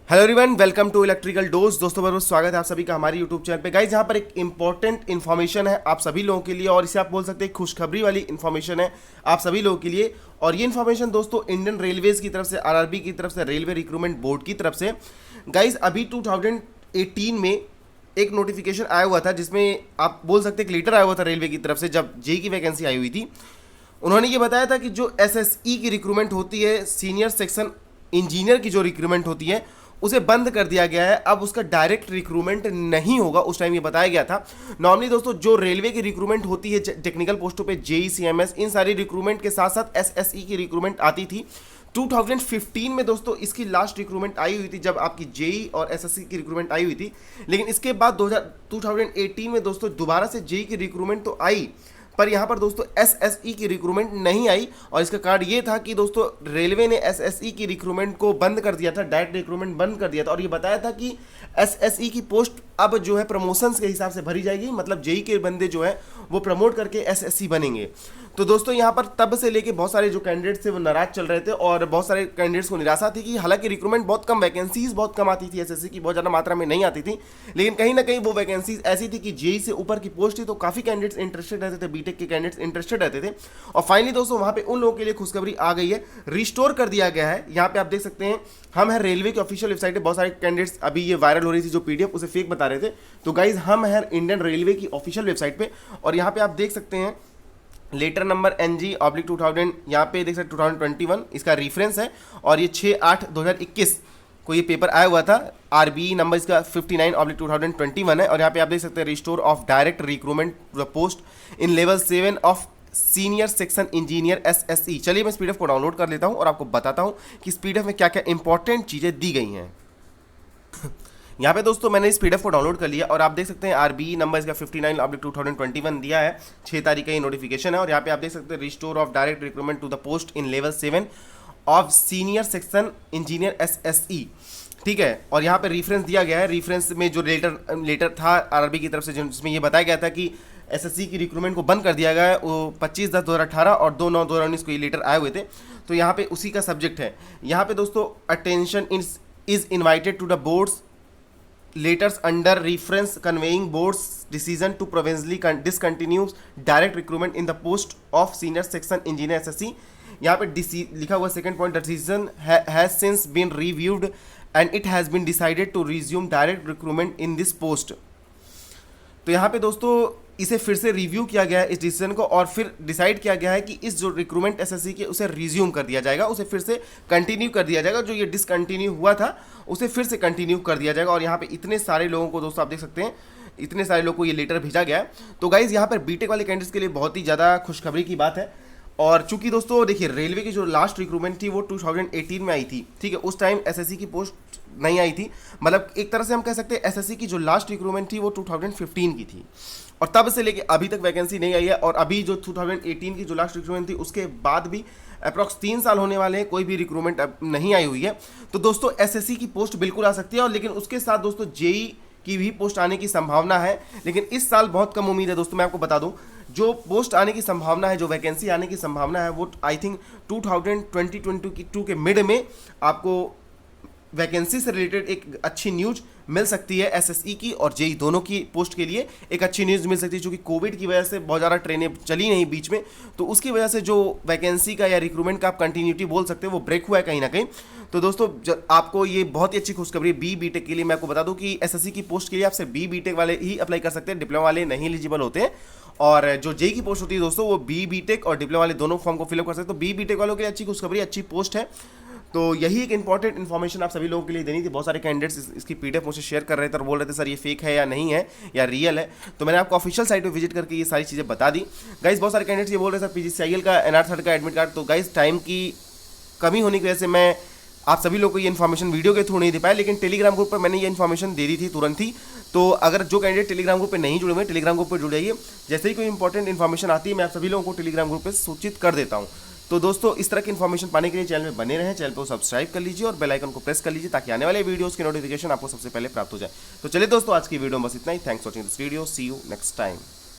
Hello everyone, welcome to electrical dose. दोस्तों बहुत बहुत स्वागत है आप सभी का हमारी यूट्यूब चैनल पे। गाइज यहाँ पर एक इंपॉर्टेंट इन्फॉर्मेशन है आप सभी लोगों के लिए, और इसे आप बोल सकते हैं खुशखबरी वाली इन्फॉर्मेशन है आप सभी लोगों के लिए। और ये इन्फॉर्मेशन दोस्तों इंडियन रेलवेज की तरफ से, आरआरबी की तरफ से, रेलवे रिक्रूटमेंट बोर्ड की तरफ से। गाइज अभी 2018 में एक नोटिफिकेशन आया हुआ था, जिसमें आप बोल सकते हैं लेटर आया हुआ था रेलवे की तरफ से, जब जेई की वैकेंसी आई हुई थी। उन्होंने ये बताया था कि जो एसएसई की रिक्रूटमेंट होती है, सीनियर सेक्शन इंजीनियर की जो रिक्रूटमेंट होती है, उसे बंद कर दिया गया है। अब उसका डायरेक्ट रिक्रूटमेंट नहीं होगा, उस टाइम ये बताया गया था। नॉर्मली दोस्तों जो रेलवे की रिक्रूटमेंट होती है टेक्निकल पोस्टों पे, जेई, सीएमएस, इन सारी रिक्रूटमेंट के साथ साथ एसएसई की रिक्रूटमेंट आती थी। 2015 में दोस्तों इसकी लास्ट रिक्रूटमेंट आई हुई थी, जब आपकी जेई और एसएससी की रिक्रूटमेंट आई हुई थी। लेकिन इसके बाद 2018 में दोस्तों दोबारा से जेई की रिक्रूटमेंट तो आई, पर यहाँ पर दोस्तों एसएसई की रिक्रूटमेंट नहीं आई। और इसका कारण ये था कि दोस्तों रेलवे ने एसएसई की रिक्रूटमेंट को बंद कर दिया था, डायरेक्ट रिक्रूटमेंट बंद कर दिया था, और ये बताया था कि एसएसई की पोस्ट अब जो है प्रमोशंस के हिसाब से भरी जाएगी। मतलब जेई के बंदे जो है वो प्रमोट करके एसएससी बनेंगे। तो दोस्तों यहाँ पर तब से लेके बहुत सारे जो कैंडिडेट्स थे वो नाराज चल रहे थे, और बहुत सारे कैंडिडेट्स को निराशा थी कि हालांकि रिक्रूटमेंट बहुत कम, वैकेंसीज बहुत कम आती थी, एसएससी की बहुत ज़्यादा मात्रा में नहीं आती थी, लेकिन कहीं ना कहीं वो वैकेंसीज ऐसी थी कि जेई से ऊपर की पोस्ट थी, तो काफ़ी कैंडिडेट्स इंटरेस्टेड रहते थे, बीटेक के कैंडिडेट्स इंटरेस्टेड रहते थे। और फाइनली दोस्तों वहाँ पे उन लोगों के लिए खुशखबरी आ गई है, रिस्टोर कर दिया गया है। यहाँ पे आप देख सकते हैं, हम है रेलवे की ऑफिशियल वेबसाइट है। बहुत सारे कैंडिडेट्स अभी ये वायरल हो रही थी जो पीडीएफ, उसे फेक बता रहे थे। तो गाइज हम है इंडियन रेलवे की ऑफिशियल वेबसाइट पे, और यहाँ पे आप देख सकते हैं लेटर नंबर NG/2000, यहाँ पे देख सकते 2021 इसका रेफरेंस है, और ये 6/8/2021 को ये पेपर आया हुआ था। आरबी नंबर इसका 59/2021 है, और यहाँ पे आप देख सकते हैं restore of direct recruitment post in level 7 of senior section engineer SSE. चलिए मैं इस पीडीएफ को डाउनलोड कर लेता हूँ और आपको बताता हूँ कि इस पीडीएफ में क्या क्या इंपॉर्टेंट चीज़ें दी गई हैं। यहाँ पे दोस्तों मैंने इस पीडीएफ को डाउनलोड कर लिया, और आप देख सकते हैं आरबी नंबर इसका 59/2021 दिया है, 6 तारीख का ये नोटिफिकेशन है। और यहाँ पे आप देख सकते हैं restore of direct recruitment to the post in level 7 of senior section engineer SSE, ठीक है। और यहाँ पे रेफरेंस दिया गया है। रेफरेंस में जो लेटर था आरआरबी की तरफ से, जिसमें ये बताया गया था कि एसएससी की रिक्रूटमेंट को बंद कर दिया गया है, वो 25/10/2018 और 2/9/2019 को ये लेटर आए हुए थे। तो यहाँ पे उसी का सब्जेक्ट है। यहाँ पे दोस्तों attention is invited to the boards letters under reference conveying board's decision to provisionally discontinue direct recruitment in the post of senior section engineer SSC। यहाँ पे लिखा हुआ second point, decision has since been reviewed and it has been decided to resume direct recruitment in this post. तो यहाँ पे दोस्तों इसे फिर से रिव्यू किया गया है इस डिसीजन को, और फिर डिसाइड किया गया है कि इस जो रिक्रूटमेंट एसएससी के उसे रिज्यूम कर दिया जाएगा, उसे फिर से कंटिन्यू कर दिया जाएगा। जो ये डिसकंटिन्यू हुआ था उसे फिर से कंटिन्यू कर दिया जाएगा। और यहाँ पे इतने सारे लोगों को दोस्तों आप देख सकते हैं, इतने सारे लोगों को ये लेटर भेजा गया है। तो गाइज यहाँ पर बीटेक वाले कैंडिडेट्स के लिए बहुत ही ज़्यादा खुशखबरी की बात है। और चूंकि दोस्तों देखिए रेलवे की जो लास्ट रिक्रूटमेंट थी वो 2018 में आई थी, ठीक है। उस टाइम एसएससी की पोस्ट नहीं आई थी, मतलब एक तरह से हम कह सकते हैं एसएससी की जो लास्ट रिक्रूटमेंट थी वो 2015 की थी, और तब से लेके अभी तक वैकेंसी नहीं आई है। और अभी जो 2018 की जो लास्ट रिक्रूटमेंट थी उसके बाद भी अप्रॉक्स 3 साल होने वाले हैं, कोई भी रिक्रूटमेंट अब नहीं आई हुई है। तो दोस्तों एसएससी की पोस्ट बिल्कुल आ सकती है, और लेकिन उसके साथ दोस्तों जेई की भी पोस्ट आने की संभावना है, लेकिन इस साल बहुत कम उम्मीद है दोस्तों। मैं आपको बता दूं जो पोस्ट आने की संभावना है, जो वैकेंसी आने की संभावना है, वो आई थिंक 2022 के मिड में आपको वैकेंसी से रिलेटेड एक अच्छी न्यूज मिल सकती है। एसएसई की और जेई दोनों की पोस्ट के लिए एक अच्छी न्यूज़ मिल सकती है, क्योंकि कोविड की वजह से बहुत ज़्यादा ट्रेनें चली नहीं बीच में, तो उसकी वजह से जो वैकेंसी का या रिक्रूटमेंट का आप कंटिन्यूटी बोल सकते हैं वो ब्रेक हुआ है कहीं ना कहीं। तो दोस्तों आपको ये बहुत ही अच्छी खुशखबरी है बीटेक के लिए। मैं आपको बता दूं कि एसएससी की पोस्ट के लिए आपसे बीटेक वाले ही अप्लाई कर सकते हैं, डिप्लोमा वाले नहीं एलिजिबल होते हैं। और जो जेई की पोस्ट होती है दोस्तों वो बीटेक और डिप्लोमा वाले दोनों फॉर्म को फिलअप कर सकते हैं। तो बीटेक वालों के लिए अच्छी खुशखबरी, अच्छी पोस्ट है। तो यही एक इंपॉर्टेंट इन्फॉर्मेशन आप सभी लोगों के लिए देनी थी। बहुत सारे कैंडिडेट्स इसकी पीडीएफ मुझसे शेयर कर रहे थे और बोल रहे थे सर ये फेक है या नहीं है या रियल है। तो मैंने आपको ऑफिशियल साइट पे विजिट करके ये सारी चीज़ें बता दी। गाइस बहुत सारे कैंडिडेट्स ये बोल रहे थे सर पीजीसीआईएल का एनआर 3 का एडमिट कार्ड। तो गाइस टाइम की कमी होने की वजह से मैं आप सभी लोगों को ये इन्फॉर्मेशन वीडियो के थ्रू नहीं दे पाया, लेकिन टेलीग्राम ग्रुप पर मैंने ये इन्फॉर्मेशन दे दी थी तुरंत ही। तो अगर जो कैंडिडेट टेलीग्राम ग्रुप पे नहीं जुड़े हुए, टेलीग्राम ग्रुप पर जुड़ जाइए। जैसे ही कोई इंपॉर्टेंट इन्फॉर्मेशन आती है मैं आप सभी लोगों को टेलीग्राम ग्रुप पर सूचित कर देता हूँ। तो दोस्तों इस तरह की इन्फॉर्मेशन पाने के लिए चैनल में बने रहें, चैनल को सब्सक्राइब कर लीजिए और बेल आइकन को प्रेस कर लीजिए, ताकि आने वाले वीडियोस की नोटिफिकेशन आपको सबसे पहले प्राप्त हो जाए। तो चलिए दोस्तों आज की वीडियो में बस इतना ही। Thanks for watching this video, see you next time.